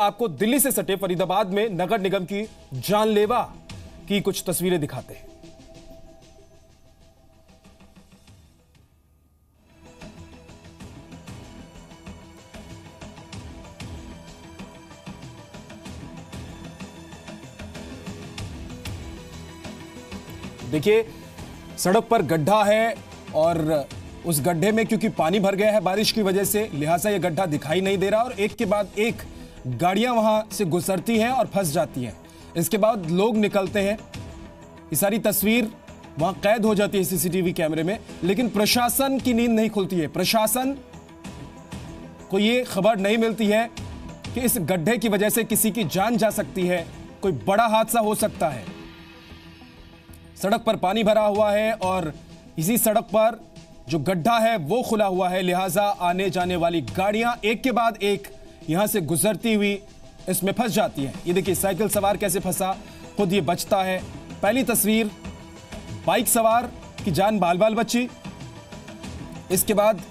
आपको दिल्ली से सटे फरीदाबाद में नगर निगम की जानलेवा की कुछ तस्वीरें दिखाते हैं। देखिए, सड़क पर गड्ढा है और उस गड्ढे में क्योंकि पानी भर गया है बारिश की वजह से, लिहाजा यह गड्ढा दिखाई नहीं दे रहा और एक के बाद एक गाड़ियां वहां से गुजरती हैं और फंस जाती हैं। इसके बाद लोग निकलते हैं। ये सारी तस्वीर वहां कैद हो जाती है सीसीटीवी कैमरे में, लेकिन प्रशासन की नींद नहीं खुलती है। प्रशासन को यह खबर नहीं मिलती है कि इस गड्ढे की वजह से किसी की जान जा सकती है, कोई बड़ा हादसा हो सकता है। सड़क पर पानी भरा हुआ है और इसी सड़क पर जो गड्ढा है वो खुला हुआ है, लिहाजा आने जाने वाली गाड़ियां एक के बाद एक यहां से गुजरती हुई इसमें फंस जाती हैं। ये देखिए, साइकिल सवार कैसे फंसा, खुद ये बचता है। पहली तस्वीर, बाइक सवार की जान बाल बाल बची। इसके बाद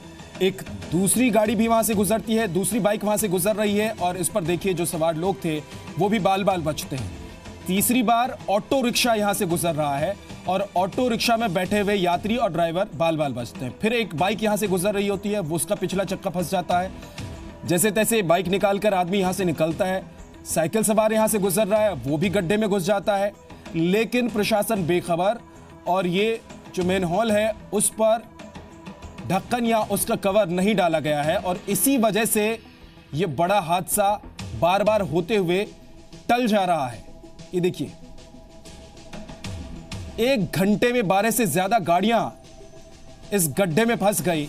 एक दूसरी गाड़ी भी वहां से गुजरती है, दूसरी बाइक वहां से गुजर रही है और इस पर देखिए जो सवार लोग थे वो भी बाल बाल बचते हैं। तीसरी बार ऑटो रिक्शा यहां से गुजर रहा है और ऑटो रिक्शा में बैठे हुए यात्री और ड्राइवर बाल बाल बचते हैं। फिर एक बाइक यहां से गुजर रही होती है, वो उसका पिछला चक्का फंस जाता है। जैसे तैसे बाइक निकालकर आदमी यहां से निकलता है। साइकिल सवार यहां से गुजर रहा है, वो भी गड्ढे में घुस जाता है, लेकिन प्रशासन बेखबर और ये जो मेन हॉल है उस पर ढक्कन या उसका कवर नहीं डाला गया है और इसी वजह से ये बड़ा हादसा बार बार होते हुए टल जा रहा है। ये देखिए, 1 घंटे में 12 से ज्यादा गाड़ियां इस गड्ढे में फंस गई,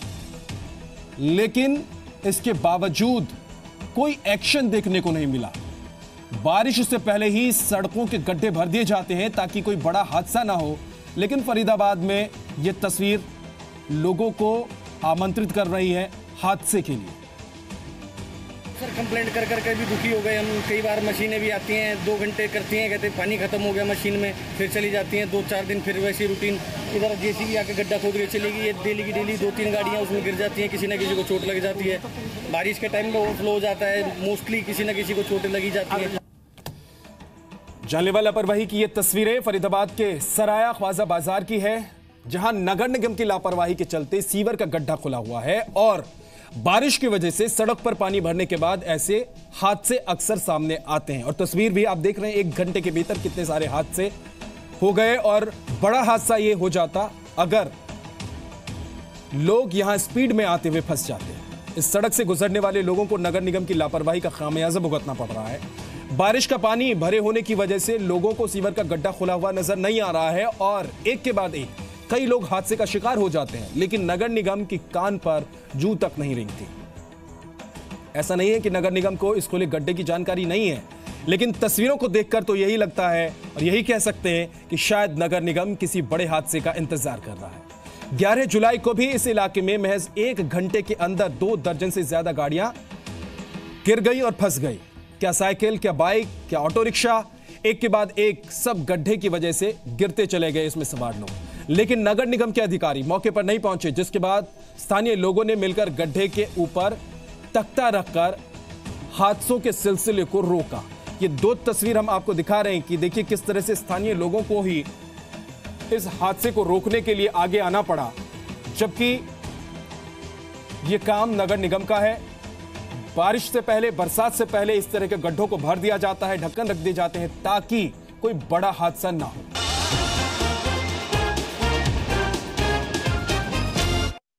लेकिन इसके बावजूद कोई एक्शन देखने को नहीं मिला। बारिश से पहले ही सड़कों के गड्ढे भर दिए जाते हैं ताकि कोई बड़ा हादसा ना हो, लेकिन फरीदाबाद में यह तस्वीर लोगों को आमंत्रित कर रही है हादसे के लिए। सर, कंप्लेंट कर कर भी दुखी हो गए हम। कई बार मशीनें भी आती हैं, 2 घंटे करती हैं, कहते हैं पानी खत्म हो गया मशीन में, फिर चली जाती हैं 2-4 दिन, फिर वैसी रूटीन। इधर जेसीबी आके गड्ढा खोद के चलेगी, ये डेली की डेली 2-3 गाड़ियां उसमें गिर जाती हैं, किसी न किसी को चोट लग जाती है। बारिश के टाइम में ओवरफ्लो हो जाता है, मोस्टली किसी न किसी को चोटें लगी जाती हैं। जानलेवा लापरवाही की ये तस्वीरें फरीदाबाद के सराया ख्वाजा बाजार की है, जहां नगर निगम की लापरवाही के चलते सीवर का गड्ढा खुला हुआ है और बारिश की वजह से सड़क पर पानी भरने के बाद ऐसे हादसे अक्सर सामने आते हैं। और तस्वीर भी आप देख रहे हैं, 1 घंटे के भीतर कितने सारे हादसे हो गए और बड़ा हादसा यह हो जाता अगर लोग यहां स्पीड में आते हुए फंस जाते। इस सड़क से गुजरने वाले लोगों को नगर निगम की लापरवाही का खामियाजा भुगतना पड़ रहा है। बारिश का पानी भरे होने की वजह से लोगों को सीवर का गड्ढा खुला हुआ नजर नहीं आ रहा है और एक के बाद एक कई लोग हादसे का शिकार हो जाते हैं, लेकिन नगर निगम की कान पर जू तक नहीं रेंगती। ऐसा नहीं है कि नगर निगम को इस खुले गड्ढे की जानकारी नहीं है, लेकिन तस्वीरों को देखकर तो यही लगता है और यही कह सकते हैं कि शायद नगर निगम किसी बड़े हादसे का इंतजार कर रहा है। 11 जुलाई को भी इस इलाके में महज 1 घंटे के अंदर 2 दर्जन से ज्यादा गाड़ियां गिर गई और फंस गई। क्या साइकिल, क्या बाइक, क्या ऑटो रिक्शा, एक के बाद एक सब गड्ढे की वजह से गिरते चले गए इसमें सवार लोग, लेकिन नगर निगम के अधिकारी मौके पर नहीं पहुंचे, जिसके बाद स्थानीय लोगों ने मिलकर गड्ढे के ऊपर तख्ता रखकर हादसों के सिलसिले को रोका। ये 2 तस्वीर हम आपको दिखा रहे हैं कि देखिए किस तरह से स्थानीय लोगों को ही इस हादसे को रोकने के लिए आगे आना पड़ा, जबकि यह काम नगर निगम का है। बारिश से पहले, बरसात से पहले इस तरह के गड्ढों को भर दिया जाता है, ढक्कन रख दिए जाते हैं ताकि कोई बड़ा हादसा ना हो।